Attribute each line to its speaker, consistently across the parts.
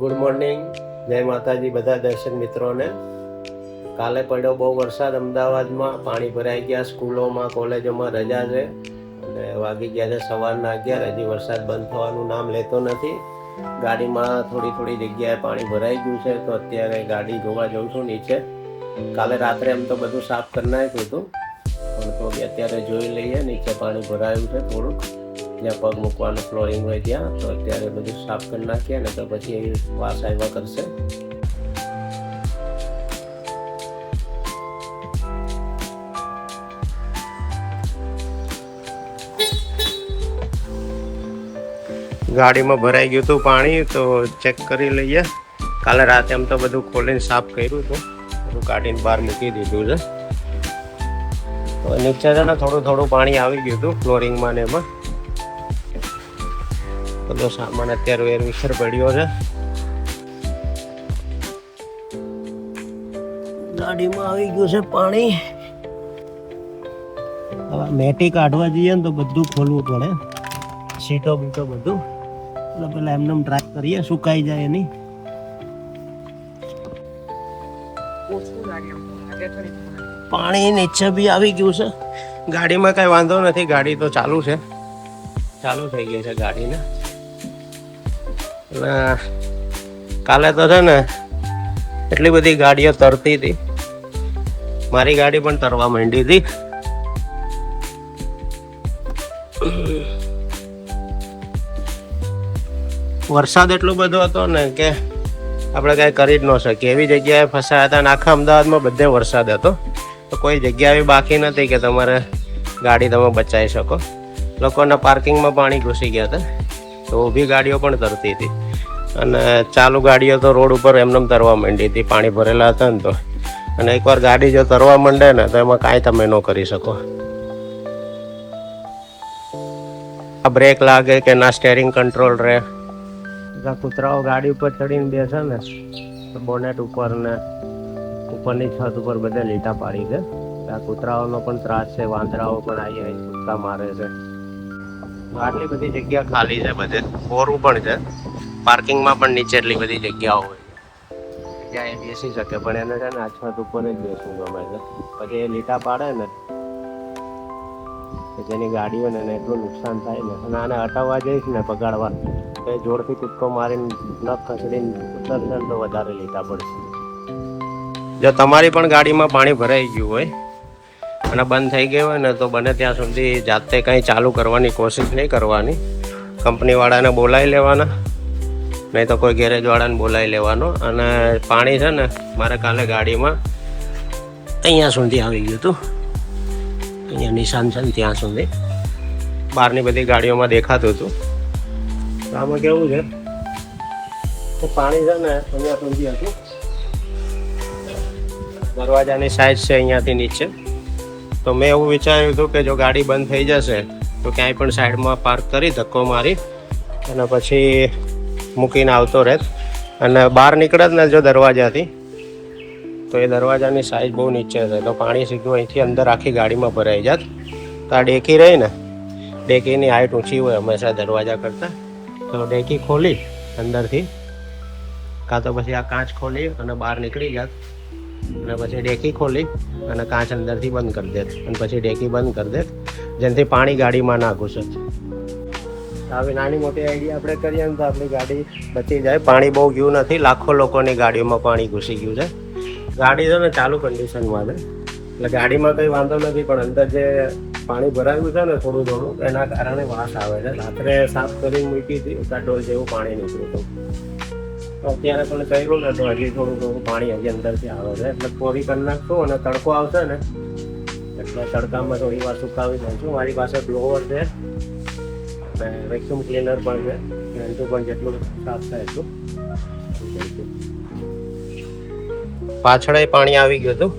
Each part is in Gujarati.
Speaker 1: ગુડ મોર્નિંગ, જય માતાજી બધા દર્શક મિત્રોને. કાલે પડ્યો બહુ વરસાદ અમદાવાદમાં, પાણી ભરાઈ ગયા, સ્કૂલોમાં કોલેજોમાં રજા છે અને વાગી ગયા છે સવારના 11. હજી વરસાદ બંધ થવાનું નામ લેતો નથી. ગાડીમાં થોડી જગ્યાએ પાણી ભરાઈ ગયું છે, તો અત્યારે ગાડી જોવા જઉં છું નીચે. કાલે રાત્રે એમ તો બધું સાફ કરી નાખ્યું હતું, પણ તો અત્યારે જોઈ લઈએ. નીચે પાણી ભરાયું છે થોડુંક, જ્યાં પગ મૂકવાનું ફ્લોરિંગ હોય ત્યાં. તો અત્યારે બધું સાફ કરી નાખીએ ને તો પછી વાસ આવ્યા કરશે. ગાડીમાં ભરાઈ ગયું હતું પાણી, તો ચેક કરી લઈએ. કાલે રાતે એમ તો બધું ખોલીને સાફ કર્યું હતું, બધું કાઢીને બહાર મૂકી દીધું છે. તો નીચે છે ને થોડું પાણી આવી ગયું હતું ફ્લોરિંગમાં ને એમાં. બધો સામાન અત્યારે વેરવિખેર પડ્યો છે. ગાડીમાં આવી ગયું છે પાણી. હવે મેટી કાઢવા જઈએ ને તો બધું ખોલવું પડે, સીટો બીટો બધું. એટલે પેલા એમને ટ્રાય કરીએ સુકાઈ જાય એની. પાણી નીચે બી આવી ગયું છે. ગાડીમાં કઈ વાંધો નથી, ગાડી તો ચાલુ છે, ચાલુ થઈ ગઈ છે ગાડીને. કાલે તો છે ને એટલી બધી ગાડીઓ તરતી હતી, મારી ગાડી પણ તરવા માંડી હતી. વરસાદ એટલો બધો હતો ને કે આપણે કાંઈ કરી જ ન શકીએ. એવી જગ્યાએ ફસાયા હતા, અને આખા અમદાવાદમાં બધે વરસાદ હતો, તો કોઈ જગ્યા એવી બાકી નથી કે તમારે ગાડી તમે બચાવી શકો. લોકોના પાર્કિંગમાં પાણી ઘૂસી ગયા હતા, તો ઊભી ગાડીઓ પણ તરતી હતી, અને ચાલુ ગાડીઓ તો રોડ ઉપર એમને તરવા માંડી હતી, પાણી ભરેલા હતા ને તો. અને એકવાર ગાડી જો તરવા માંડે ને તો એમાં કાંઈ તમે ન કરી શકો. આ બ્રેક લાગે કે ના સ્ટેરિંગ કંટ્રોલ રહે. કૂતરાઓ ગાડી ઉપર ચડીને બેસે ને તો બોનેટ ઉપર ને ઉપરની છત ઉપર બધે લીટા પાડી દે. આ કૂતરાઓનો પણ ત્રાસ છે, વાંદરાઓ પણ આવી કૂદકા મારે છે. આટલી બધી જગ્યા ખાલી છે, બધે કોરું પણ છે. પાર્કિંગમાં પણ નીચે એટલી બધી જગ્યાઓ હોય જ્યાં એ બેસી શકે, પણ એને છે ને આ છત ઉપર જ બેસવું ગમે છે. પછી એ લીટા પાડે ને જેની ગાડી હોય ને એને એટલું નુકસાન થાય ને. અને આને હટાવવા જઈશ ને પગાડવા તો જોરથી કૂદકો મારીને નખ ખસડીને ઉતરશે ને તો વધારે લીટા પડશે. જો તમારી પણ ગાડીમાં પાણી ભરાઈ ગયું હોય અને બંધ થઈ ગયું હોય ને, તો બને ત્યાં સુધી જાતે કંઈ ચાલુ કરવાની કોશિશ નહીં કરવાની. કંપનીવાળાને બોલાવી લેવાના, નહીં તો કોઈ ગેરેજવાળાને બોલાવી લેવાનો. અને પાણી છે ને મારે કાલે ગાડીમાં અહીંયા સુધી આવી ગયું હતું, અહીંયા નિશાન છે ને ત્યાં સુધી. બહારની બધી ગાડીઓમાં દેખાતું હતું. આમાં કેવું છે તો પાણી છે ને અહીંયા સુધી હતું. દરવાજાની સાઈઝ છે અહીંયાથી નીચે. તો મેં એવું વિચાર્યું હતું કે જો ગાડી બંધ થઈ જશે તો ક્યાંય પણ સાઈડમાં પાર્ક કરી ધક્કો મારી અને પછી મૂકીને આવતો રહેત. અને બહાર નીકળે ને જો દરવાજાથી, તો એ દરવાજાની સાઈઝ બહુ નીચે છે, તો પાણી સીધું અહીંથી અંદર આખી ગાડીમાં ભરાઈ જાત. તો આ ડેકી રહી ને, ડેકીની હાઈટ ઊંચી હોય હંમેશા દરવાજા કરતાં. તો ડેકી ખોલી અંદરથી, કાં તો પછી આ કાચ ખોલી અને બહાર નીકળી જાત, અને પછી ડેકી ખોલી અને કાચ અંદરથી બંધ કરી દેત, અને પછી ડેકી બંધ કરી દેત, જેનાથી પાણી ગાડીમાં ના ઘૂસે. આવી નાની મોટી આઈડિયા આપણે કરીએ ને તો આપણી ગાડી બચી જાય. પાણી બહુ ગયું નથી, લાખો લોકોની ગાડીઓમાં પાણી ઘૂસી ગયું છે. ગાડી છે ને ચાલુ કન્ડિશનમાં છે, એટલે ગાડીમાં કંઈ વાંધો નથી, પણ અંદર જે પાણી ભરાયું છે ને થોડું એના કારણે વાસ આવે છે. રાત્રે સાફ કરીને મૂકી હતી, ડોલ જેવું પાણી નીકળ્યું હતું. તો અત્યારે પણ કર્યું ને તો હજી થોડું પાણી હજી અંદરથી આવે છે. એટલે થોડી કરી નાખશું, અને તડકો આવશે ને એટલે તડકામાં થોડી વાર સુકાવી દઈશું. મારી પાસે બ્લોવર છે અને વેક્યુમ ક્લીનર પણ છે, એનાથી પણ જેટલું સાફ થાય એટલું. પાછળ પાણી આવી ગયું હતું,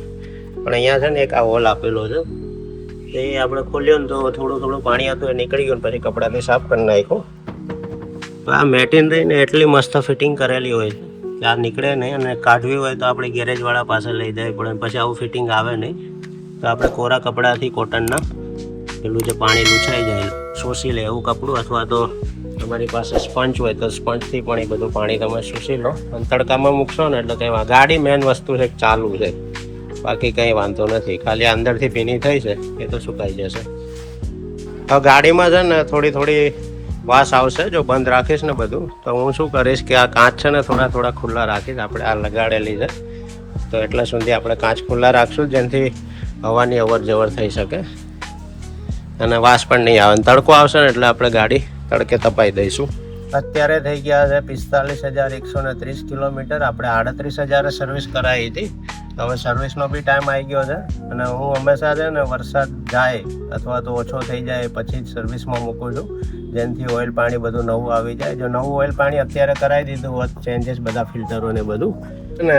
Speaker 1: પણ અહીંયા છે ને એક આ હોલ આપેલો છે, એ આપણે ખોલ્યો ને તો થોડું પાણી હતું એ નીકળી ગયું, પછી કપડાથી સાફ કરી નાખ્યું. તો આ મેટીન રહીને એટલી મસ્ત ફિટિંગ કરેલી હોય છે, આ નીકળે નહીં. અને કાઢવી હોય તો આપણે ગેરેજવાળા પાસે લઈ જવી પડે, પછી આવું ફિટિંગ આવે નહીં. તો આપણે કોરા કપડાથી કોટનના પેલું જે પાણી લૂછાઈ જાય શોષી લે એવું કપડું, અથવા તો તમારી પાસે સ્પંચ હોય તો સ્પંચથી પણ એ બધું પાણી તમે શોષી લો અને તડકામાં મૂકશો ને એટલે તેમાં ગાડી મેન વસ્તુ છે ચાલુ છે, બાકી કંઈ વાંધો નથી. ખાલી અંદરથી ભીની થઈ છે એ તો સુકાઈ જશે. હવે ગાડીમાં છે ને થોડી વાસ આવશે જો બંધ રાખીશ ને બધું, તો હું શું કરીશ કે આ કાચ છે ને થોડા ખુલ્લા રાખીશ. આપણે આ લગાડેલી છે તો એટલા સુધી આપણે કાચ ખુલ્લા રાખશું જેનાથી હવાની અવર જવર થઈ શકે અને વાસ પણ નહીં આવે. તડકો આવશે ને એટલે આપણે ગાડી તડકે તપાઈ દઈશું. અત્યારે થઈ ગયા છે 45,130 કિલોમીટર. આપણે 38,000 સર્વિસ કરાવી હતી. હવે સર્વિસનો બી ટાઈમ આવી ગયો છે અને હું હંમેશા છે ને વરસાદ જાય અથવા તો ઓછો થઈ જાય પછી જ સર્વિસમાં મૂકું છું, જેનાથી ઓઇલ પાણી બધું નવું આવી જાય. જો નવું ઓઇલ પાણી અત્યારે કરાવી દીધું હોત, ચેન્જીસ બધા ફિલ્ટરો ને બધું, અને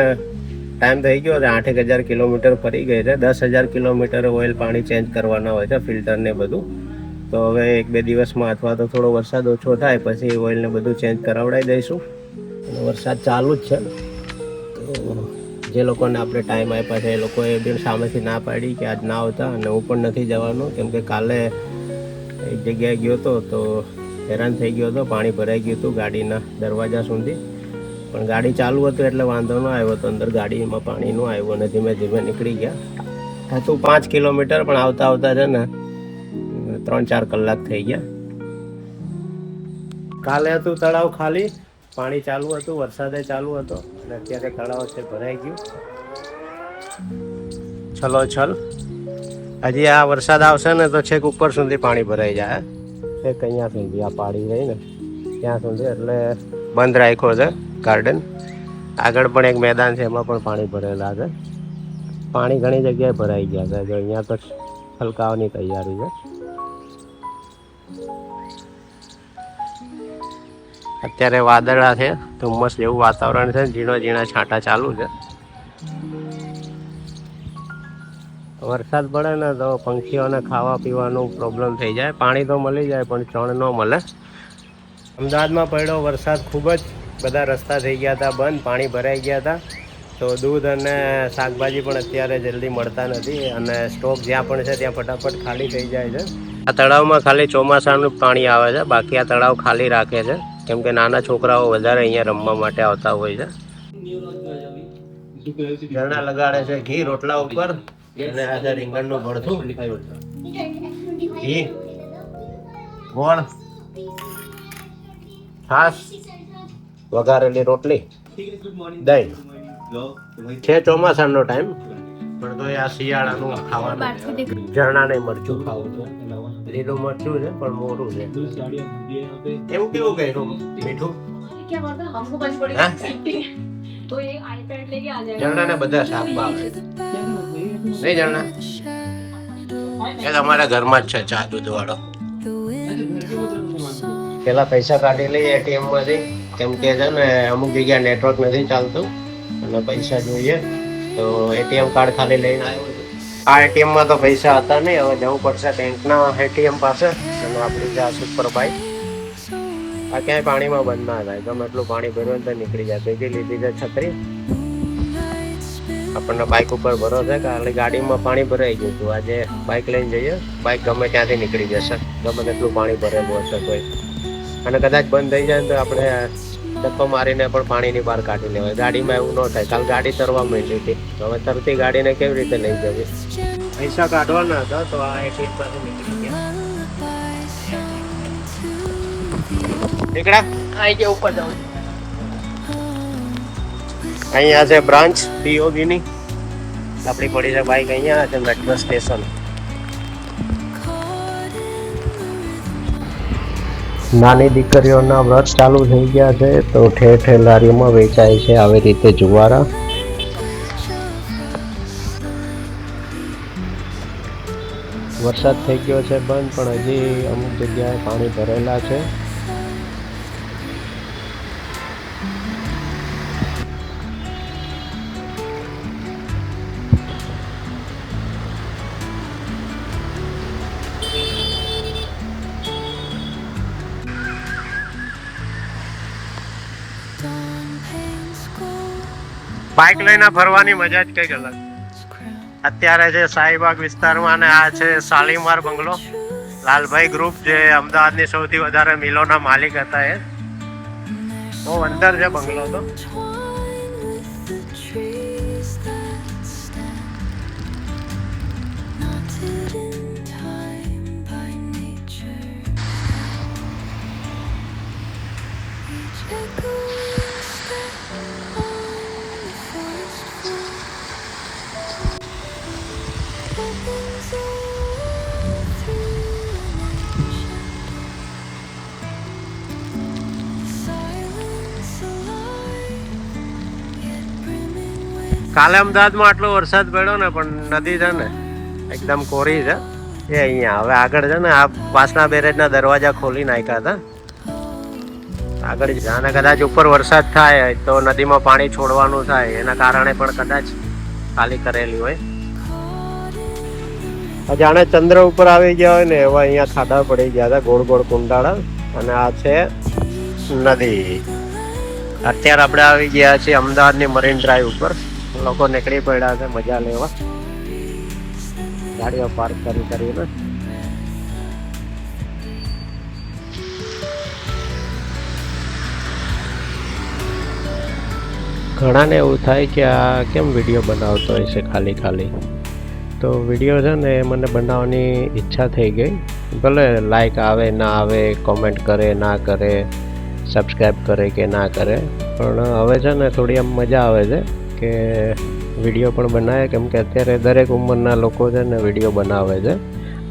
Speaker 1: ટાઈમ થઈ ગયો છે 8,000 કિલોમીટર ફરી ગઈ છે. 10,000 કિલોમીટર ઓઇલ પાણી ચેન્જ કરવાના હોય છે, ફિલ્ટર ને બધું. તો હવે 1-2 દિવસમાં અથવા તો થોડો વરસાદ ઓછો થાય પછી ઓઇલ ને બધું ચેન્જ કરાવડાવી દઈશું. અને વરસાદ ચાલુ જ છે તો જે લોકોને આપણે ટાઈમ આપ્યા છે એ લોકોએ બી સામેથી ના પાડી કે આજ ના આવતા, અને હું પણ નથી જવાનું કેમ કે કાલે એક જગ્યાએ ગયો હતો તો હેરાન થઈ ગયો હતો. પાણી ભરાઈ ગયું હતું ગાડીના દરવાજા સુધી, પણ ગાડી ચાલુ હતું એટલે વાંધો ન આવ્યો. તો અંદર ગાડીમાં પાણી ન આવ્યું અને ધીમે ધીમે નીકળી ગયા. હતું 5 કિલોમીટર પણ આવતા છે ને 3-4 કલાક થઈ ગયા. કાલે હતું તળાવ ખાલી, પાણી ચાલુ હતું, વરસાદે ચાલુ હતો અને અત્યારે તળાવ છે ભરાઈ ગયું. છલો છલ હજી આ વરસાદ આવશે ને તો છેક ઉપર સુધી પાણી ભરાઈ જાય. છેક અહીંયા સુધી આ પાડી રહી ને ત્યાં સુધી, એટલે બંધ રાખ્યો છે ગાર્ડન. આગળ પણ એક મેદાન છે એમાં પણ પાણી ભરેલા છે. પાણી ઘણી જગ્યાએ ભરાઈ ગયા છે. જો અહીંયા તો છલકાવાની તૈયારી છે. અત્યારે વાદળા છે, ધુમ્મસ જેવું વાતાવરણ છે, ઝીણા છાંટા ચાલુ છે. વરસાદ પડે ને તો પંખીઓને ખાવા પીવાનું પ્રોબ્લેમ થઈ જાય. પાણી તો મળી જાય પણ ચણ ન મળે. અમદાવાદમાં પડ્યો વરસાદ ખૂબ જ, બધા રસ્તા થઈ ગયા હતા બંધ, પાણી ભરાઈ ગયા હતા. તો દૂધ અને શાકભાજી પણ અત્યારે જલ્દી મળતા નથી અને સ્ટોક જ્યાં પણ છે ત્યાં ફટાફટ ખાલી થઈ જાય છે. આ તળાવમાં ખાલી ચોમાસાનું પાણી આવે છે, બાકી આ તળાવ ખાલી રાખે છે કેમ કે નાના છોકરાઓ વધારે અહીંયા રમવા માટે આવતા હોય છે. ઝરણા લગાડે છે ઘી રોટલા ઉપર અને આ છે રીંગણનું ભરથું, ઘી, ગોળ, છાશ, વઘારેલી રોટલી, દહીં. છે ચોમાસાનો ટાઈમ પણ તો આ શિયાળાનું ખાવાનું. ઝરણા નહીં મરચું ખાવું છે, લીલું મરચું છે પણ મોરું છે. એવું કેવું કર્યું મીઠું? ઝરણા ને બધા શાક ભાવે નહીં? ઝરણા એ તમારા ઘરમાં જ છે ચા દૂધ વાળો. પેલા પૈસા કાઢી લઈએ એટીએમ માંથી કેમ કે છે ને અમુક જગ્યાએ નેટવર્ક નથી ચાલતું અને પૈસા જોઈએ તો એટીએમ કાર્ડ ખાલી લઈને આવ્યો. આ એટીએમ માં તો પૈસા હતા નહીં, હવે જવું પડશે બેંકના એટીએમ પાસે અને આપણી જે સુપર બાઇક. આ ક્યાંય પાણીમાં બંધ ના થાય, ગમે એટલું પાણી ભર્યું તો નીકળી જાય. ભેગી લીધી છે છત્રી. આપણને બાઇક ઉપર ભરો છે કે ખાલી ગાડીમાં પાણી ભરાઈ ગયું હતું. આજે બાઇક લઈને જઈએ, બાઇક ગમે ત્યાંથી નીકળી જશે ગમે તેટલું પાણી ભરેલું હશે કોઈ. અને કદાચ બંધ થઈ જાય તો આપણે ધક્કો મારીને પણ પાણીની બહાર કાઢી લેવાય. ગાડીમાં એવું ન થાય. કાલ ગાડી તરવા માંડી હતી, હવે તરતી ગાડીને કેવી રીતે લઈ જવી? પૈસા કાઢવાના હતા તો આ એટીએમ માંથી નીકળી ગયા. નીકળ્યા અહીં કે ઉપર જાવ. અહીંયા છે બ્રાન્ચ પીઓબી ની. આપણી પડી છે બાઈક અહીંયા છે મેટ્રો સ્ટેશન. નાની દીકરીઓના વ્રત ચાલુ થઈ ગયા છે તો ઠેર ઠેર લારીઓમાં વેચાય છે આવી રીતે જુવારા. વરસાદ થઈ ગયો છે બંધ પણ હજી અમુક જગ્યાએ પાણી ભરેલા છે. બાઇક લઈને ફરવાની મજા જ કંઈક અલગ. અત્યારે છે શાહીબાગ વિસ્તારમાં અને આ છે શાલીમાર બંગલો. લાલભાઈ ગ્રુપ જે અમદાવાદની સૌથી વધારે મિલોના માલિક હતા એ. બહુ અંદર છે બંગલો તો. કાલે અમદાવાદમાં આટલો વરસાદ પડ્યો ને પણ નદી છે ને એકદમ કોરી છે. એ અહીંયા હવે આગળ છે ને આ પાસના બેરેજના દરવાજા ખોલી નાખ્યા હતા. આગળ જાણે કદાચ ઉપર વરસાદ થાય તો નદીમાં પાણી છોડવાનું થાય એના કારણે પણ કદાચ ખાલી કરેલી હોય. જાણે ચંદ્ર ઉપર આવી ગયા હોય ને એવા અહીંયા ખાડા પડી ગયા હતા, ગોળ ગોળ કુંડાળા. અને આ છે નદી. અત્યારે આપણે આવી ગયા છીએ અમદાવાદની મરીન ડ્રાઈવ ઉપર. લોકો નીકળી પડ્યા છે મજા લેવા, ગાડીઓ પાર્ક કરીને. ઘણાને એવું થાય કે આ કેમ વિડીયો બનાવતો હોય છે ખાલી ખાલી. તો વિડીયો છે ને મને બનાવવાની ઈચ્છા થઈ ગઈ. ભલે લાઈક આવે ના આવે, કોમેન્ટ કરે ના કરે, સબસ્ક્રાઈબ કરે કે ના કરે, પણ હવે છે ને થોડી આમ મજા આવે છે કે વિડીયો પણ બનાવે. કેમ કે અત્યારે દરેક ઉંમરના લોકો છે ને વિડીયો બનાવે છે,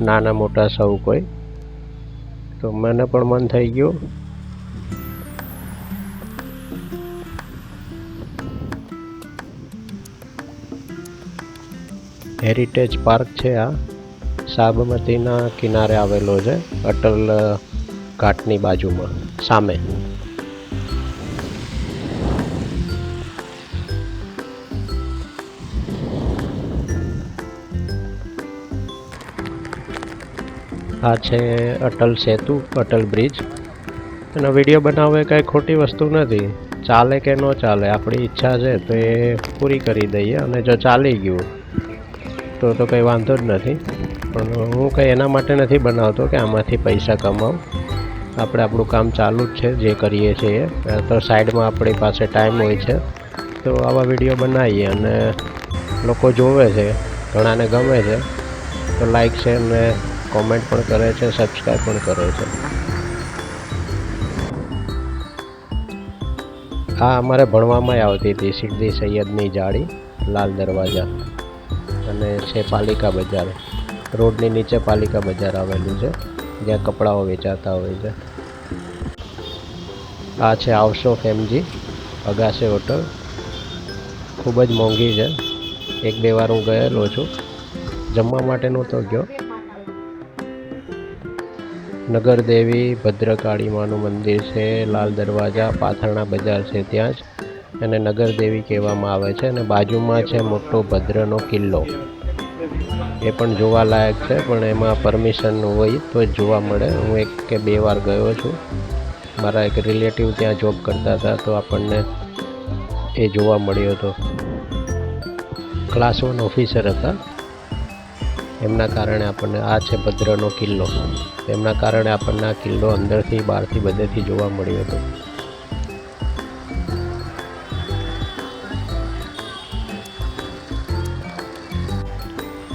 Speaker 1: નાના મોટા સૌ કોઈ. તો મને પણ મન થઈ ગયું. હેરિટેજ પાર્ક છે આ, સાબરમતીના કિનારે આવેલો છે, અટલ ઘાટની બાજુમાં સામે. આ છે અટલ સેતુ, અટલ બ્રિજ. એનો વિડીયો બનાવવા કંઈ ખોટી વસ્તુ નથી. ચાલે કે ન ચાલે, આપણી ઈચ્છા છે તો એ પૂરી કરી દઈએ. અને જો ચાલી ગયું તો કંઈ વાંધો જ નથી. પણ હું કંઈ એના માટે નથી બનાવતો કે આમાંથી પૈસા કમાવું. આપણે આપણું કામ ચાલુ જ છે, જે કરીએ છીએ. તો સાઈડમાં આપણી પાસે ટાઈમ હોય છે તો આવા વિડીયો બનાવીએ અને લોકો જોવે છે, ઘણાને ગમે છે તો લાઈક છે ને કોમેન્ટ પણ કરે છે, સબસ્ક્રાઈબ પણ કરે છે. આ અમારે ભણવામાં આવતી હતી, સીધી સૈયદની જાળી, લાલ દરવાજા. અને છે પાલિકા બજાર, રોડની નીચે પાલિકા બજાર આવેલું છે જ્યાં કપડાઓ વેચાતા હોય છે. આ છે હાઉસ ઓફ એમજી, અગાસે હોટલ. ખૂબ જ મોંઘી છે. 1-2 વાર હું ગયેલો છું, જમવા માટે નહોતો ગયો. નગરદેવી ભદ્રકાળી માનું મંદિર છે, લાલ દરવાજા, પાથરણા બજાર છે ત્યાં જ. એને નગરદેવી કહેવામાં આવે છે. અને બાજુમાં છે મોટો ભદ્રનો કિલ્લો, એ પણ જોવાલાયક છે, પણ એમાં પરમિશન હોય તો જ જોવા મળે. હું 1 કે 2 વાર ગયો છું. મારા એક રિલેટિવ ત્યાં જોબ કરતા હતા તો આપણને એ જોવા મળ્યો હતો. ક્લાસ 1 ઓફિસર હતા, એમના કારણે આપણને આ છે ભદ્રનો કિલ્લો. એમના કારણે આપણને આ કિલ્લો અંદરથી બહારથી બધેથી જોવા મળ્યો હતો.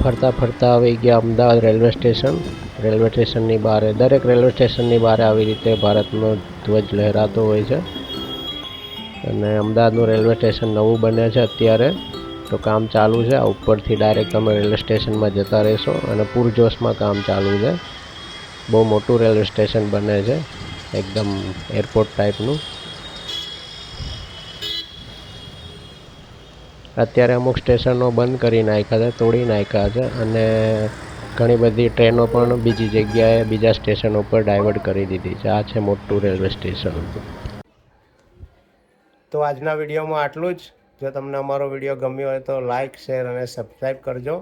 Speaker 1: ફરતા ફરતા આવી ગયા અમદાવાદ રેલવે સ્ટેશન. રેલવે સ્ટેશનની બહાર, દરેક રેલવે સ્ટેશનની બહાર આવી રીતે ભારતનો ધ્વજ લહેરાતો હોય છે. અને અમદાવાદનું રેલવે સ્ટેશન નવું બને છે અત્યારે, તો કામ ચાલુ છે. આ ઉપરથી ડાયરેક્ટ તમે રેલવે સ્ટેશનમાં જતા રહેશો અને પૂરજોશમાં કામ ચાલુ છે. બહુ મોટું રેલવે સ્ટેશન બને છે, એકદમ એરપોર્ટ ટાઈપનું. અત્યારે અમુક સ્ટેશનો બંધ કરી નાખ્યા છે, તોડી નાખ્યા છે. અને ઘણી બધી ટ્રેનો પણ બીજી જગ્યાએ, બીજા સ્ટેશનો પર ડાયવર્ટ કરી દીધી છે. આ છે મોટું રેલવે સ્ટેશન. તો આજના વિડીયોમાં આટલું જ. જો તમને અમારો વિડીયો ગમ્યો હોય તો લાઈક, શેર અને સબસ્ક્રાઈબ કરજો.